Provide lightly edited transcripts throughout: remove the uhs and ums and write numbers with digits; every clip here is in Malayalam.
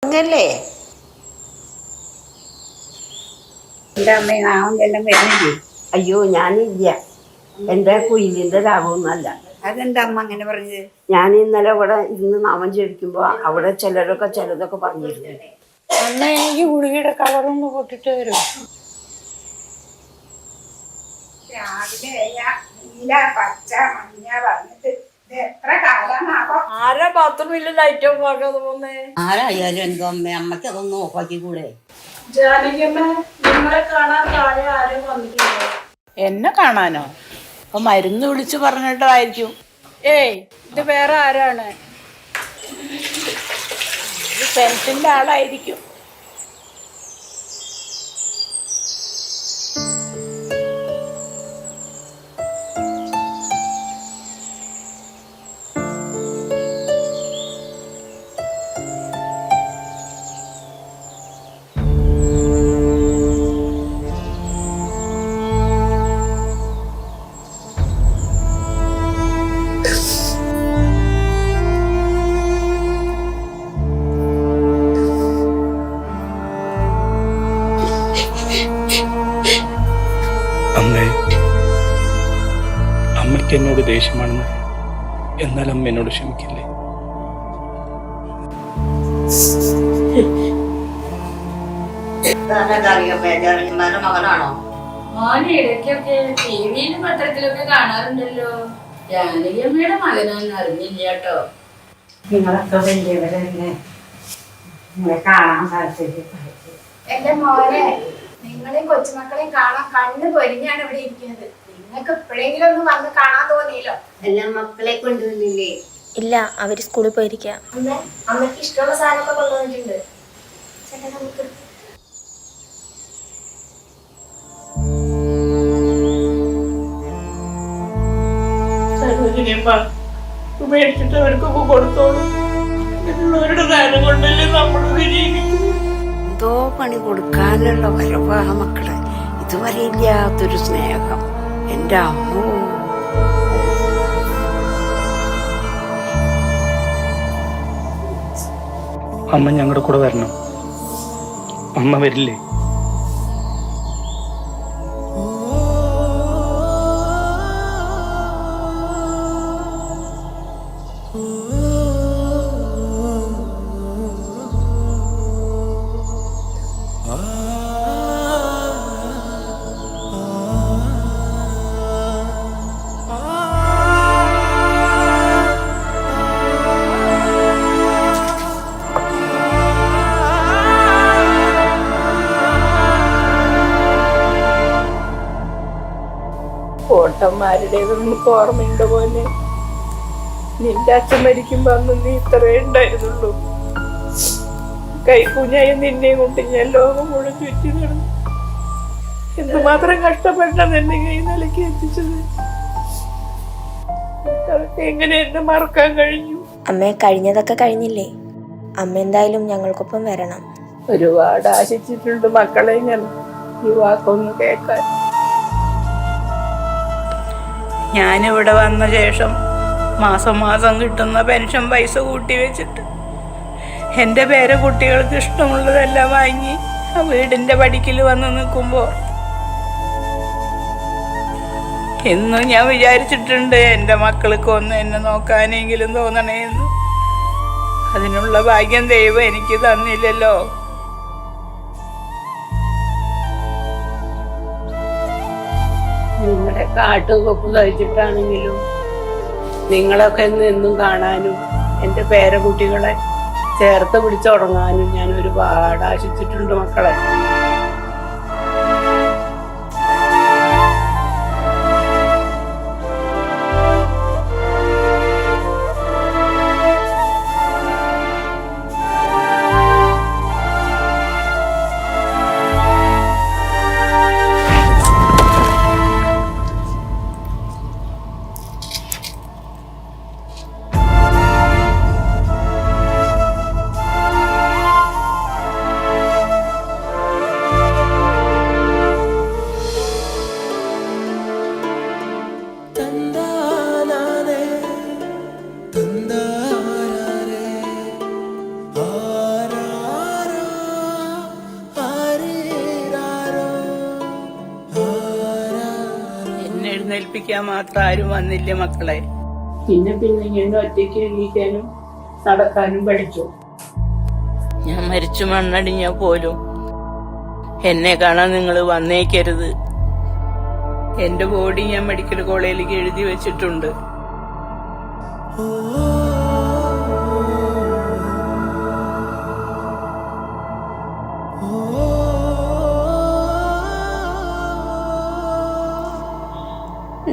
അങ്ങല്ലേ എൻ്റെ അമ്മ നാവെല്ലാം വരുന്നില്ലേ? അയ്യോ ഞാനില്ല, എൻ്റെ കുയിലിൻ്റെ രാഗമൊന്നുമല്ല. അതെന്താ അമ്മ അങ്ങനെ പറഞ്ഞത്? ഞാൻ ഇന്നലെ ഇവിടെ ഇരുന്ന് നാമം ജപിക്കുമ്പോ അവിടെ ചിലതൊക്കെ പറഞ്ഞിരുന്നു. അന്ന് എനിക്ക് ഗുളികയുടെ കളറൊന്ന് പൊട്ടിട്ട് വരും. ആരാ ബാത്റൂമില്ല ലൈറ്റ് ഓഫ് ആക്കാതെ പോന്നേ? ആരായാലും എന്തോ അമ്മ, അമ്മയ്ക്ക് അതൊന്നും ഓഫാക്കി കൂടെ? നിങ്ങളെ കാണാൻ താഴെ ആരും വന്നിട്ടില്ല. എന്നെ കാണാനോ? അപ്പൊ മരുന്ന് വിളിച്ച് പറഞ്ഞിട്ടായിരിക്കും. ഏയ്, ഇത് വേറെ ആരാണ്? പെൻഷന്റെ ആളായിരിക്കും. അമ്മയ്ക്ക് എന്നോട് ദേഷ്യമാണെന്ന്, എന്നാൽ അമ്മ എന്നോട് ക്ഷമിക്കില്ലേ? മകനാണോ? മോനെ ഇടയ്ക്കൊക്കെ ടിവിയിലും പത്രത്തിലൊക്കെ കാണാറുണ്ടല്ലോ. ജാനകിയമ്മയുടെ മകനാന്ന് അറിഞ്ഞില്ല കേട്ടോ. നിങ്ങളൊക്കെ വലിയവരല്ലേ, നിങ്ങളെ കാണാൻ താല്പര്യപ്പെട്ടു. എന്റെ മോനെ, നിങ്ങളെയും കൊച്ചുമക്കളെയും കാണാൻ കണ്ണ് പൊരിഞ്ഞാണ് ഇവിടെ ഇരിക്കുന്നത്. നിങ്ങൾക്ക് എപ്പോഴെങ്കിലും ഒന്ന് വന്ന് കാണാൻ തോന്നിയില്ലോ? എല്ലാ മക്കളെ കൊണ്ടുവന്നില്ലേ? ഇല്ല, അവര് സ്കൂളിൽ പോയിരിക്കാം. അമ്മയ്ക്ക് ഇഷ്ടമുള്ള സാധനമൊക്കെ കൊണ്ടുവന്നിട്ടുണ്ട്. ചേട്ടാ നമുക്ക് മേടിച്ചിട്ട് അവർക്കൊക്കെ കൊടുത്തോളൂ. മറ്റുള്ളവരുടെ നേരം കൊണ്ടല്ലേ നമ്മളൊക്കെ ജീവിക്കും. എന്തോ പണി കൊടുക്കാനുള്ള വരവാണ് മക്കളെ, ഇതുവരെ ഇല്ലാത്തൊരു സ്നേഹം. എൻ്റെ അമ്മോ, അമ്മ ഞങ്ങളുടെ കൂടെ വരണം. അമ്മ വരില്ലേ? കോട്ടന്മാരുടേത് നിനക്ക് ഓർമ്മയുണ്ട് പോലെ? നിന്റെ അച്ഛൻ മരിക്കുമ്പോ അന്ന് നീ ഇത്രേ ഉണ്ടായിരുന്നുള്ളൂ. കൈക്കുഞ്ഞായി നിന്നെ കൊണ്ട് ഞാൻ ലോകം മുഴുവൻ ചുറ്റി നടന്നു. എന്തുമാത്രം കഷ്ടപ്പെട്ടാണ് എന്നെ കൈ നിലയ്ക്ക് എത്തിച്ചത്. അതൊക്കെ എങ്ങനെ എന്നെ മറക്കാൻ കഴിഞ്ഞു? അമ്മേ, കഴിഞ്ഞതൊക്കെ കഴിഞ്ഞില്ലേ? അമ്മ എന്തായാലും ഞങ്ങൾക്കൊപ്പം വരണം. ഒരുപാട് ആശിച്ചിട്ടുണ്ട് മക്കളെ ഞാൻ ഈ വാക്കൊന്ന് കേൾക്കാൻ. ഞാനിവിടെ വന്ന ശേഷം മാസം മാസം കിട്ടുന്ന പെൻഷൻ പൈസ കൂട്ടി വെച്ചിട്ട് എൻ്റെ പേരക്കുട്ടികൾക്ക് ഇഷ്ടമുള്ളതെല്ലാം വാങ്ങി ആ വീടിൻ്റെ പടിക്കൽ വന്ന് നിൽക്കുമ്പോൾ എന്നും ഞാൻ വിചാരിച്ചിട്ടുണ്ട് എൻ്റെ മക്കൾക്ക് ഒന്ന് എന്നെ നോക്കാനെങ്കിലും തോന്നണേന്ന്. അതിനുള്ള ഭാഗ്യം ദൈവം എനിക്ക് തന്നില്ലല്ലോ. നിങ്ങളുടെ കാട്ടുകൊപ്പ് കഴിച്ചിട്ടാണെങ്കിലും നിങ്ങളൊക്കെ എന്നും കാണാനും എൻ്റെ പേരക്കുട്ടികളെ ചേർത്ത് പിടിച്ചുടങ്ങാനും ഞാൻ ഒരുപാട് ആശിച്ചിട്ടുണ്ട് മക്കളെ. ഭരമേൽപ്പിക്കാൻ മാത്രം ആരും വന്നില്ല മക്കളെ. പിന്നെ ഇങ്ങനെ ഒറ്റയ്ക്ക് എണീക്കാനും നടക്കാനും പഠിച്ചു. ഞാൻ മരിച്ചു മണ്ണടിഞ്ഞ പോലും എന്നെ കാണാൻ നിങ്ങൾ വന്നേക്കരുത്. എന്റെ ബോഡി ഞാൻ മെഡിക്കൽ കോളേജിലേക്ക് എഴുതി വെച്ചിട്ടുണ്ട്.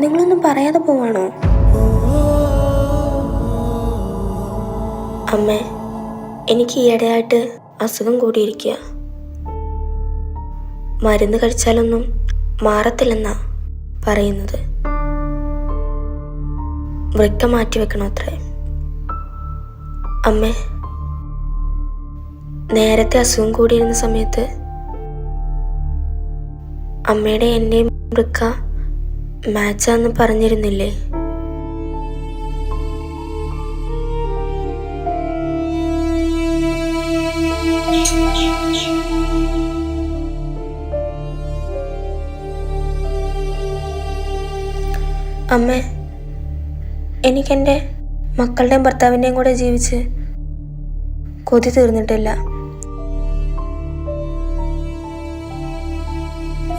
നിങ്ങളൊന്നും പറയാതെ പോവാണോ? അമ്മേ, എനിക്ക് ഈയിടെയായിട്ട് അസുഖം കൂടിയിരിക്കുക. മരുന്ന് കഴിച്ചാലൊന്നും മാറത്തില്ലെന്നാ പറയുന്നത്. വൃക്ക മാറ്റി വെക്കണോ അത്രേ. അമ്മേ, നേരത്തെ അസുഖം കൂടിയിരുന്ന സമയത്ത് അമ്മയുടെ എൻ്റെയും വൃക്ക മാച്ചാന്ന് പറഞ്ഞിരുന്നില്ലേ? അമ്മേ, എനിക്കെൻ്റെ മക്കളുടെയും ഭർത്താവിൻ്റെയും കൂടെ ജീവിച്ച് കൊതി തീർന്നിട്ടില്ല.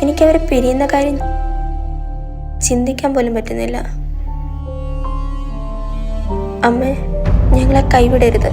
എനിക്കവരെ പിരിയുന്ന കാര്യം ചിന്തിക്കാൻ പോലും പറ്റുന്നില്ല. അമ്മേ, ഞങ്ങളെ കൈവിടരുത്.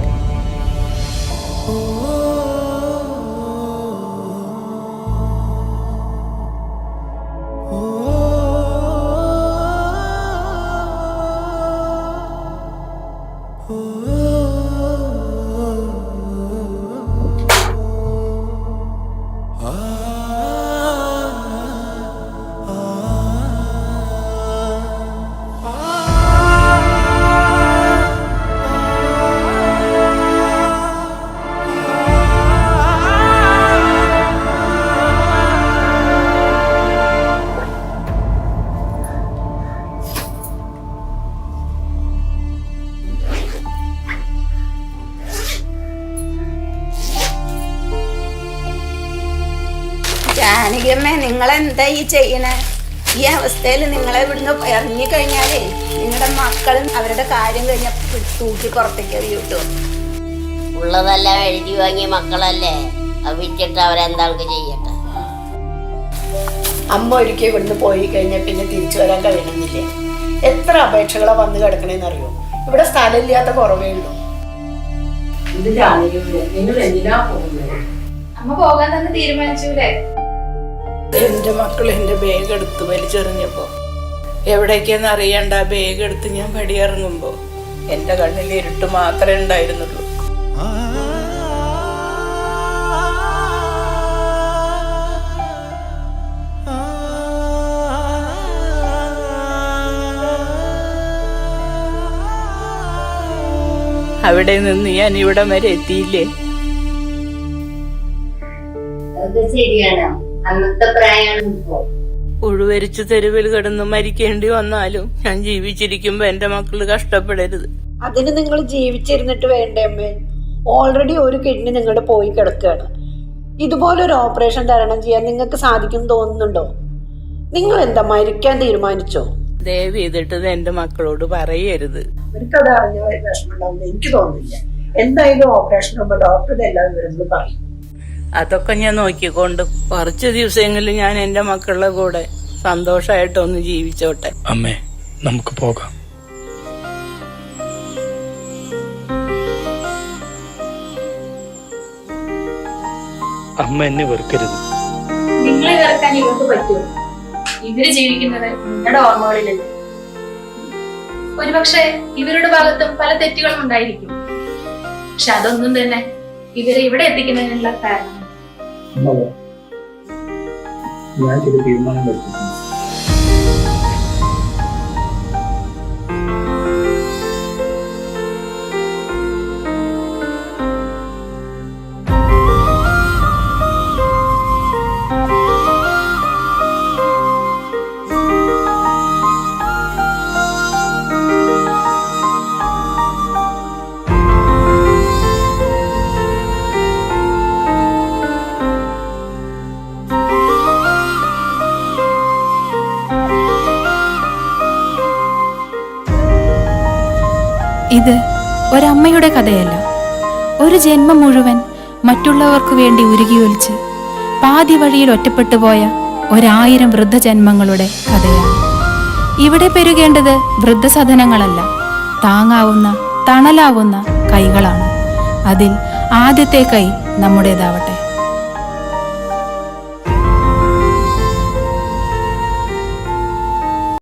ജാനകിയമ്മേ, നിങ്ങളെന്താ ഈ ചെയ്യണേ? ഈ അവസ്ഥയിൽ നിങ്ങളെ ഇവിടുന്ന് ഇറങ്ങിക്കഴിഞ്ഞാലേ നിങ്ങളുടെ മക്കളും അവരുടെ കാര്യം കഴിഞ്ഞ തൂക്കി പുറത്തേക്ക് എറിയിട്ടു. ഉള്ളതെല്ലാം എഴുതി വാങ്ങിയ മക്കളല്ലേ, അത് വിറ്റിട്ട് അവരെന്താൾക്ക് ചെയ്യട്ടെ. അമ്മ ഒരിക്കൽ ഇവിടുന്ന് പോയി കഴിഞ്ഞാൽ പിന്നെ തിരിച്ചു വരാൻ കഴിയണമെന്നില്ലേ? എത്ര അപേക്ഷകളാ വന്ന് കിടക്കണേന്നറിയോ? ഇവിടെ സ്ഥലമില്ലാത്ത കുറവേ ഉള്ളൂ. ഇത് ജാനകിയമ്മേ, നിങ്ങൾ എന്തിനാ പോകുന്നത്? അമ്മ പോകാൻ തന്നെ തീരുമാനിച്ചൂലേ? എന്റെ മക്കൾ എന്റെ ബാഗ് എടുത്ത് വലിച്ചെറിഞ്ഞപ്പോ എവിടേക്കെന്ന് അറിയണ്ട ബാഗ് എടുത്ത് ഞാൻ പടിയിറങ്ങുമ്പോ എന്റെ കണ്ണിൽ ഇരുട്ട് മാത്രമേ ഉണ്ടായിരുന്നുള്ളൂ. അവിടെ നിന്ന് ഞാൻ ഇവിടം വരെ എത്തിയില്ലേ? ശരിയാണ്, അന്നത്തെ പ്രായമാണ് ഇപ്പോ. ഉഴുവരിച്ച് തെരുവിൽ കിടന്ന് മരിക്കേണ്ടി വന്നാലും ഞാൻ ജീവിച്ചിരിക്കുമ്പോ എന്റെ മക്കള് കഷ്ടപ്പെടരുത്. അതിന് നിങ്ങൾ ജീവിച്ചിരുന്നിട്ട് വേണ്ടേ അമ്മേ? ഓൾറെഡി ഒരു കിഡ്നി നിങ്ങളുടെ പോയി കിടക്കുകയാണ്. ഇതുപോലൊരു ഓപ്പറേഷൻ തരണം ചെയ്യാൻ നിങ്ങൾക്ക് സാധിക്കും തോന്നുന്നുണ്ടോ? നിങ്ങൾ എന്താ മരിക്കാൻ തീരുമാനിച്ചോ? ദയവ് ചെയ്തിട്ട് എന്റെ മക്കളോട് പറയരുത്. അവർക്കത് അറിഞ്ഞ വിഷമമുണ്ടാവുന്ന എനിക്ക് തോന്നുന്നില്ല. എന്തായാലും ഓപ്പറേഷൻ ആകുമ്പോൾ ഡോക്ടറുടെ എല്ലാ വിവരങ്ങളും പറയും. അതൊക്കെ ഞാൻ നോക്കിക്കൊണ്ട് കുറച്ച് ദിവസമെങ്കിലും ഞാൻ എന്റെ മക്കളുടെ കൂടെ സന്തോഷമായിട്ടൊന്ന് ജീവിച്ചോട്ടെ. അമ്മേ, നമുക്ക് പോകാം. അമ്മ എന്നെ വെറുക്കരുത്. നിങ്ങളെ കേൾക്കാൻ ഇവർക്ക് പറ്റുമോ? ഇവര് ജീവിക്കുന്നത് നിങ്ങളുടെ ഓർമ്മകളിലല്ലേ? ഒരുപക്ഷെ ഇവരുടെ ഭാഗത്തും പല തെറ്റുകളും ഉണ്ടായിരിക്കും. പക്ഷെ അതൊന്നും തന്നെ ഇവരെ ഇവിടെ എത്തിക്കുന്നതിനുള്ള കാരണം. ഞാൻ ചില തീരുമാനം എടുത്തിട്ടുണ്ട്. ഇത് ഒരമ്മയുടെ കഥയല്ല, ഒരു ജന്മം മുഴുവൻ മറ്റുള്ളവർക്ക് വേണ്ടി ഉരുകിയൊലിച്ച് പാതി വഴിയിൽ ഒറ്റപ്പെട്ടു പോയ 1000 വൃദ്ധജന്മങ്ങളുടെ കഥയാണ്. ഇവിടെ പെരുകേണ്ടത് വൃദ്ധസദനങ്ങളല്ല, താങ്ങാവുന്ന തണലാവുന്ന കൈകളാണ്. അതിൽ ആദ്യത്തെ കൈ നമ്മുടേതാവട്ടെ.